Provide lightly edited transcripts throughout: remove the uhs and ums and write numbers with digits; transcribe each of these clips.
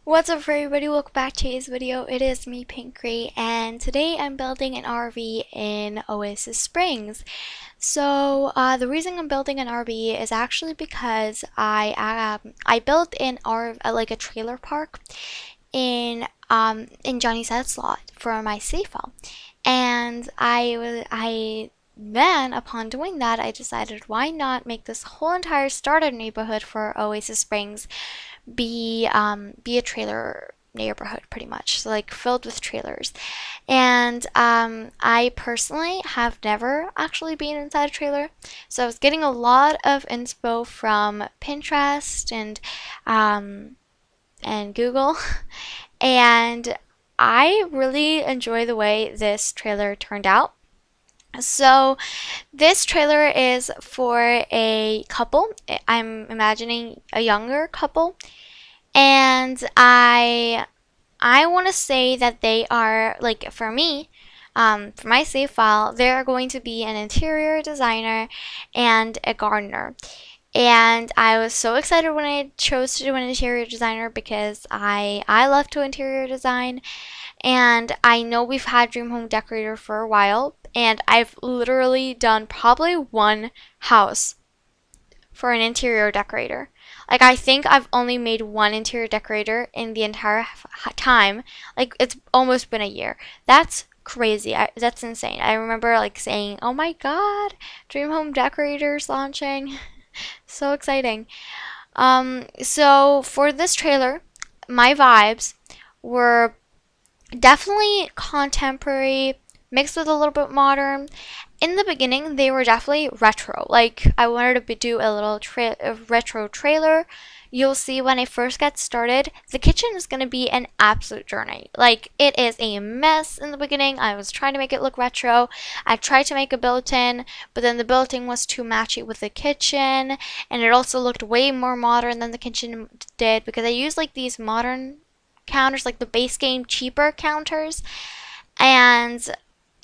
What's up everybody, welcome back to today's video. It is me, Pinkry, and today I'm building an RV in Oasis Springs. The reason I'm building an RV is actually because I built like a trailer park in Johnny Zest lot for my save file. And I then upon doing that I decided why not make this whole entire starter neighborhood for Oasis Springs be a trailer neighborhood pretty much, so like filled with trailers. And I personally have never actually been inside a trailer, so I was getting a lot of inspo from Pinterest and Google, and I really enjoy the way this trailer turned out. So this trailer is for a couple. I'm imagining a younger couple, and I want to say that they are, like, for me, for my save file, they're going to be an interior designer and a gardener. And I was so excited when I chose to do an interior designer because I love to interior design, and I know we've had Dream Home Decorator for a while, and I've literally done probably one house for an interior decorator. Like, I think I've only made one interior decorator in the entire time. Like, it's almost been a year. That's crazy. That's insane. I remember like saying, "Oh my God, Dream Home Decorators launching." So exciting. So for this trailer, my vibes were definitely contemporary mixed with a little bit modern. In the beginning, they were definitely retro. Like, I wanted to do a little retro trailer. You'll see when I first get started, the kitchen is going to be an absolute journey. Like, it is a mess in the beginning. I was trying to make it look retro. I tried to make a built-in, but then the built-in was too matchy with the kitchen, and it also looked way more modern than the kitchen did because I used like these modern counters, like the base game cheaper counters, and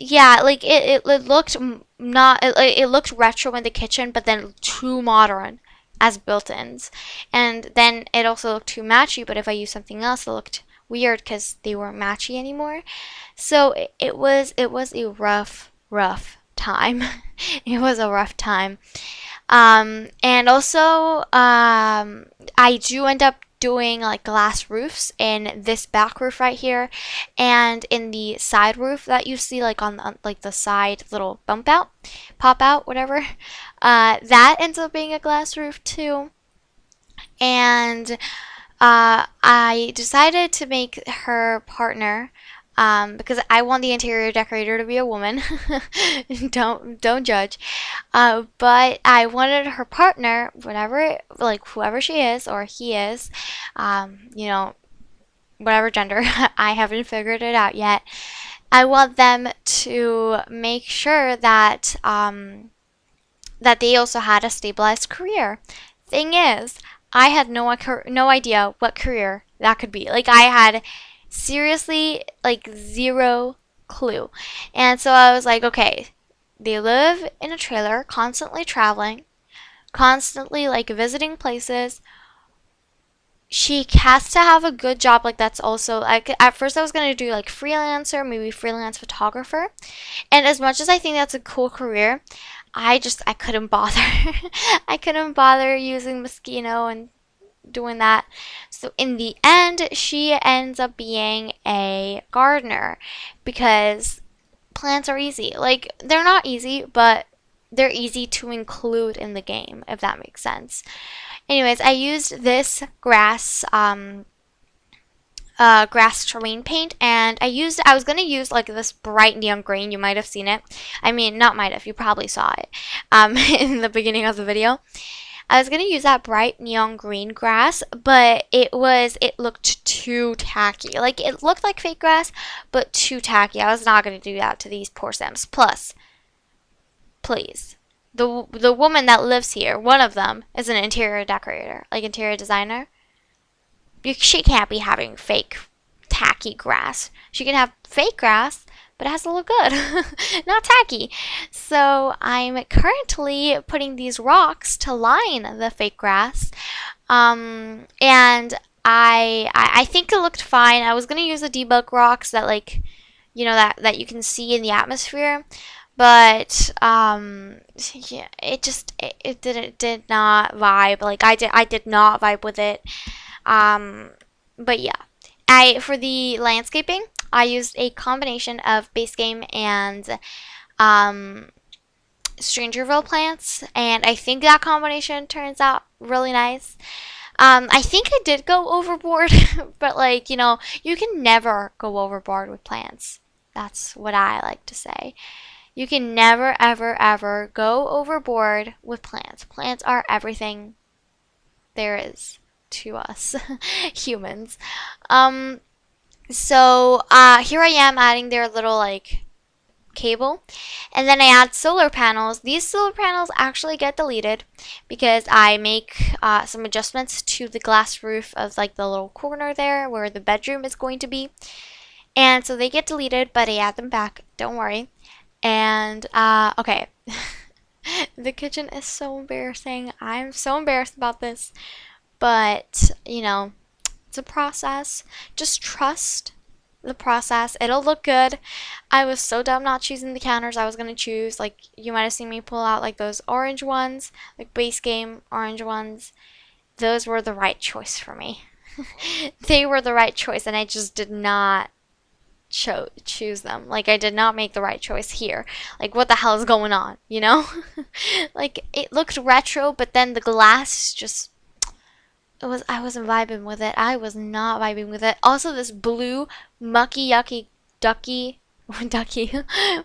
yeah, like it looked not it looked retro in the kitchen, but then too modern as built-ins, and then it also looked too matchy. But if I used something else, it looked weird because they weren't matchy anymore. So it was a rough time. It was a rough time. And also, I do end up doing like glass roofs in this back roof right here, and in the side roof that you see like on like the side little bump out, pop out, whatever. That ends up being a glass roof too. And I decided to make her partner, because I want the interior decorator to be a woman. Don't judge. But I wanted her partner, whatever, like whoever she is or he is, you know, whatever gender. I haven't figured it out yet. I want them to make sure that that they also had a stabilized career. Thing is, I had no idea what career that could be. Like, I had seriously like zero clue. And so I was like, okay, they live in a trailer, constantly traveling, constantly like visiting places. She has to have a good job, like that's also like, at first I was gonna do like freelancer, maybe freelance photographer. And as much as I think that's a cool career, I couldn't bother. I couldn't bother using Moschino and doing that. So in the end, she ends up being a gardener because plants are easy. Like, they're not easy, but they're easy to include in the game, if that makes sense. Anyways, I used this grass terrain paint, and I was gonna use like this bright neon green. You might have seen it. I mean, not might have, you probably saw it in the beginning of the video. I was gonna use that bright neon green grass, but it looked too tacky. Like, it looked like fake grass, but too tacky. I was not gonna do that to these poor Sims. Plus, please, the woman that lives here, one of them is an interior decorator, like interior designer. She can't be having fake tacky grass. She can have fake grass, but it has to look good, not tacky. So I'm currently putting these rocks to line the fake grass. And I think it looked fine. I was gonna use the debug rocks that like that you can see in the atmosphere, but yeah, it did not vibe. Like I did not vibe with it. Um, but yeah, I for the landscaping I used a combination of base game and um Strangerville plants, and I think that combination turns out really nice. I think I did go overboard, but like, you can never go overboard with plants. That's what I like to say. You can never, ever, ever go overboard with plants. Plants are everything there is to us humans. Um, so here I am adding their little like cable, and then I add solar panels. These solar panels actually get deleted because I make some adjustments to the glass roof of like the little corner there where the bedroom is going to be, and so they get deleted, but I add them back, don't worry. And okay. The kitchen is so embarrassing. I'm so embarrassed about this, but it's a process. Just trust the process. It'll look good. I was so dumb not choosing the counters I was gonna choose. Like, you might have seen me pull out like those orange ones, like base game orange ones. Those were the right choice for me. They were the right choice, and I just did not choose them. Like, I did not make the right choice here. Like, what the hell is going on? Like, it looked retro, but then the glass just I wasn't vibing with it. I was not vibing with it. Also, this blue mucky yucky ducky ducky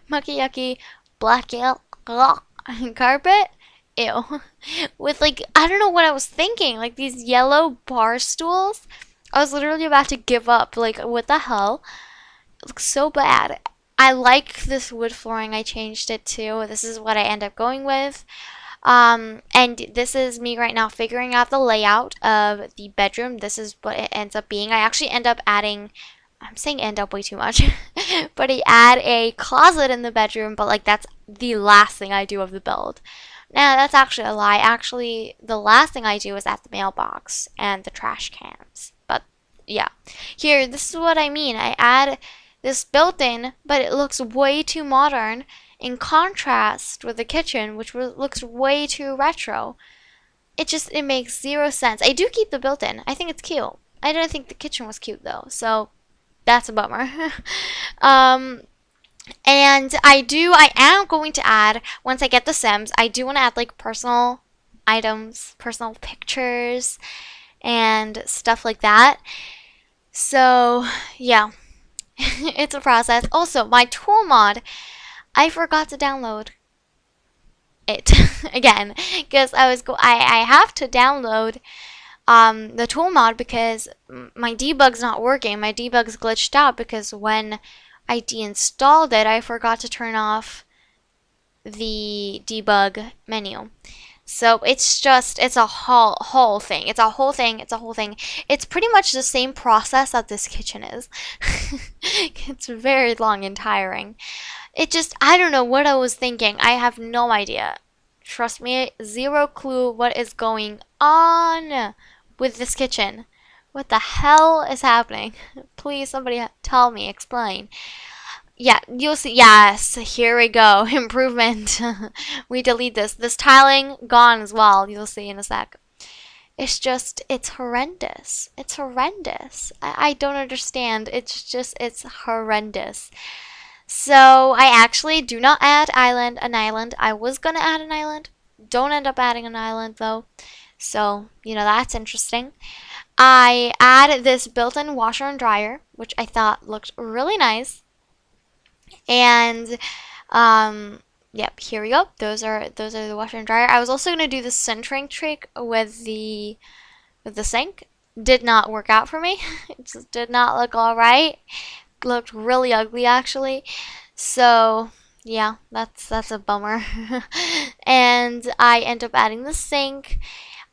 mucky yucky black carpet. Ew. With like, I don't know what I was thinking. Like these yellow bar stools. I was literally about to give up. Like, what the hell? It looks so bad. I like this wood flooring. I changed it to. This is what I end up going with. And this is me right now figuring out the layout of the bedroom. This is what it ends up being. I actually end up adding, I'm saying end up way too much, but I add a closet in the bedroom, but like that's the last thing I do of the build. Now, that's actually a lie. Actually, the last thing I do is add the mailbox and the trash cans. But yeah, here, this is what I mean. I add this built-in, but it looks way too modern in contrast with the kitchen, which looks way too retro. It makes zero sense. I do keep the built-in. I think it's cute. I didn't think the kitchen was cute though, so that's a bummer. um, and I am going to add, once I get the Sims, I do want to add like personal items, personal pictures, and stuff like that. So yeah, it's a process. Also, my tool mod, I forgot to download it again because I have to download the tool mod because my debug's not working. My debug's glitched out because when I deinstalled it, I forgot to turn off the debug menu. So it's a whole thing. It's a whole thing. It's a whole thing. It's pretty much the same process that this kitchen is. It's very long and tiring. I don't know what I was thinking. I have no idea. Trust me, zero clue what is going on with this kitchen. What the hell is happening? Please, somebody tell me, explain. Yeah, you'll see. Yes, here we go. Improvement. We delete this. This tiling gone as well. You'll see in a sec. It's horrendous. It's horrendous. I don't understand. It's horrendous. So I actually do not add an island. I was gonna add an island. Don't end up adding an island though. So, that's interesting. I add this built-in washer and dryer, which I thought looked really nice. And yep, here we go. Those are the washer and dryer. I was also gonna do the centering trick with the sink. Did not work out for me. It just did not look all right. Looked really ugly actually. So yeah, that's a bummer. And I end up adding the sink.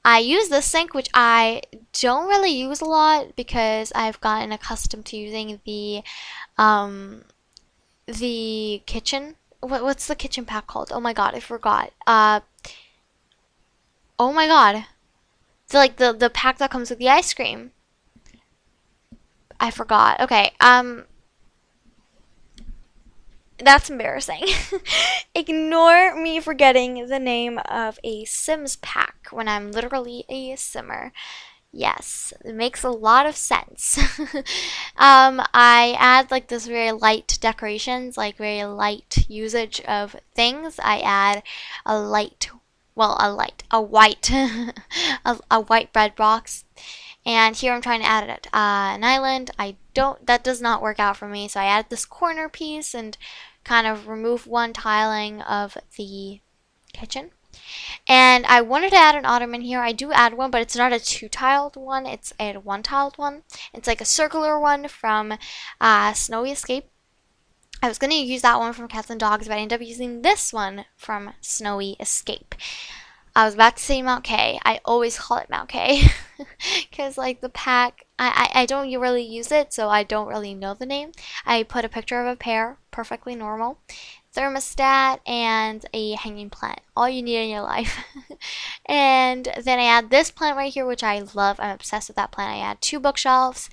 I use the sink, which I don't really use a lot because I've gotten accustomed to using the kitchen. What's the kitchen pack called? Oh my god, I forgot. Oh my god. The pack that comes with the ice cream. I forgot. Okay, that's embarrassing. Ignore me forgetting the name of a Sims pack when I'm literally a simmer. Yes, it makes a lot of sense. I add like this very light decorations, like very light usage of things. I add a light, well, a white, a white bread box. And here I'm trying to add an island. That does not work out for me. So I added this corner piece and kind of remove one tiling of the kitchen. And I wanted to add an ottoman here. I do add one, but it's not a two-tiled one. It's a one-tiled one. It's like a circular one from Snowy Escape. I was going to use that one from Cats and Dogs, but I ended up using this one from Snowy Escape. I was about to say Mount K. I always call it Mount K because like the pack, I don't really use it, so I don't really know the name. I put a picture of a pear, perfectly normal, thermostat, and a hanging plant. All you need in your life. And then I add this plant right here, which I love. I'm obsessed with that plant. I add two bookshelves.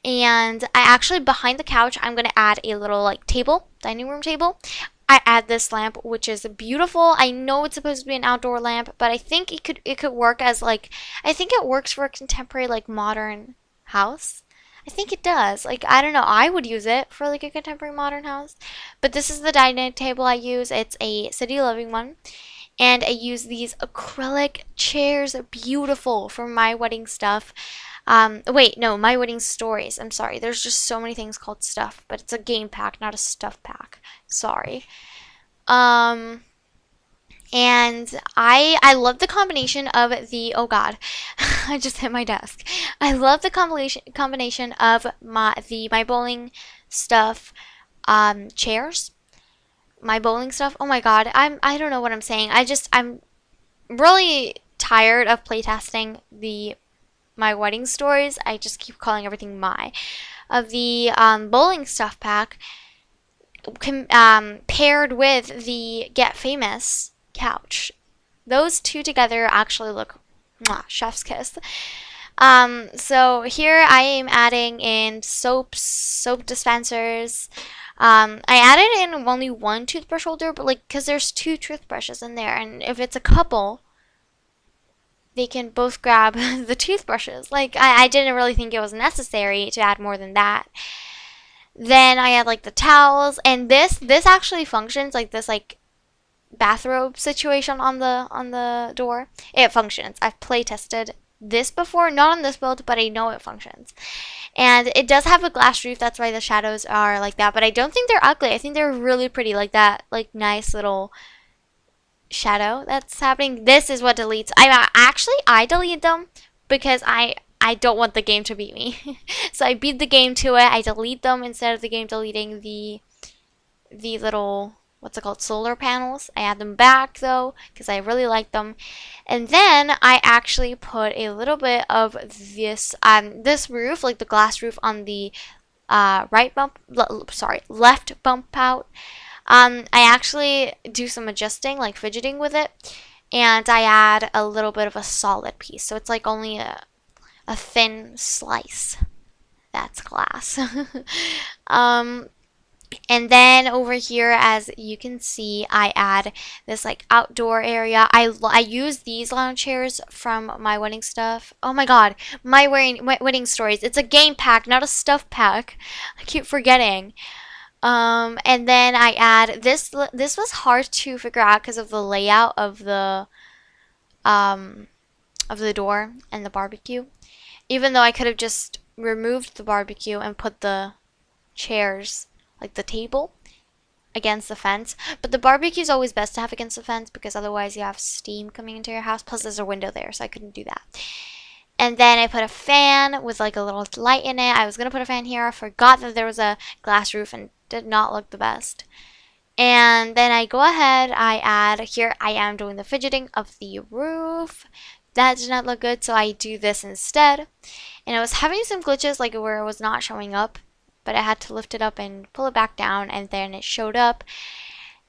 And I actually, behind the couch, I'm going to add a little like table, dining room table. I add this lamp, which is beautiful. I know it's supposed to be an outdoor lamp, but I think it could work as like, I think it works for a contemporary like modern house. I think it does. Like, I don't know. I would use it for like a contemporary modern house. But this is the dining table I use. It's a city living one. And I use these acrylic chairs, beautiful, for my wedding stuff. Wait, no, my wedding stories. I'm sorry. There's just so many things called stuff, but it's a game pack, not a stuff pack. Sorry. Um, and I love the combination of the, oh God, I just hit my desk. I love the combination of my bowling stuff chairs. My bowling stuff. Oh my God, I don't know what I'm saying. I'm really tired of playtesting the my wedding stories. I just keep calling everything my. Of the bowling stuff pack paired with the Get Famous couch. Those two together actually look mwah, chef's kiss. So here I am adding in soaps, soap dispensers. I added in only one toothbrush holder, but like, cause there's two toothbrushes in there, and if it's a couple, they can both grab the toothbrushes. Like, I didn't really think it was necessary to add more than that. Then I add like the towels, and this actually functions like this like bathrobe situation on the door. It functions. I've play tested this before, not on this build, but I know it functions. And it does have a glass roof, that's why the shadows are like that, but I don't think they're ugly. I think they're really pretty, like that, like nice little shadow that's happening. This is what deletes. I delete them because I don't want the game to beat me. So I beat the game to it. I delete them instead of the game deleting the little, what's it called, solar panels. I add them back though because I really like them. And then I actually put a little bit of this roof, like the glass roof on the left bump out. I actually do some adjusting, like fidgeting with it, and I add a little bit of a solid piece. So it's like only a thin slice. That's glass. And then over here, as you can see, I add this like outdoor area. I use these lounge chairs from my wedding stuff. Oh my God, my wedding stories. It's a game pack, not a stuff pack. I keep forgetting. And then I add this. This was hard to figure out because of the layout of the door and the barbecue. Even though I could have just removed the barbecue and put the chairs, like the table, against the fence. But the barbecue is always best to have against the fence because otherwise you have steam coming into your house. Plus there's a window there, so I couldn't do that. And then I put a fan with like a little light in it. I was gonna put a fan here. I forgot that there was a glass roof and did not look the best. And then I go ahead, I add, here I am doing the fidgeting of the roof. That did not look good, so I do this instead. And I was having some glitches, like where it was not showing up, but I had to lift it up and pull it back down, and then it showed up.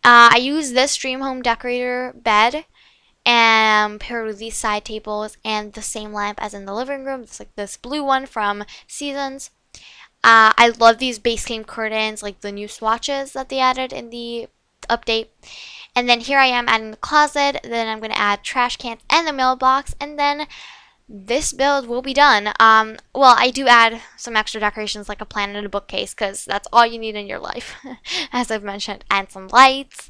I use this Dream Home Decorator bed and paired with these side tables and the same lamp as in the living room. It's like this blue one from Seasons. I love these base game curtains, like the new swatches that they added in the update. And then here I am adding the closet. Then I'm going to add trash cans and the mailbox. And then this build will be done. Well, I do add some extra decorations like a plant and a bookcase because that's all you need in your life, as I've mentioned, and some lights.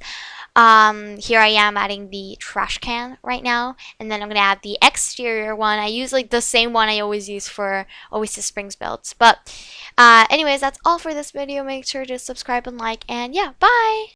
Here I am adding the trash can right now, and then I'm gonna add the exterior one. I use like the same one I always use for Oasis Springs builds. But anyways, that's all for this video. Make sure to subscribe and like, and yeah, bye!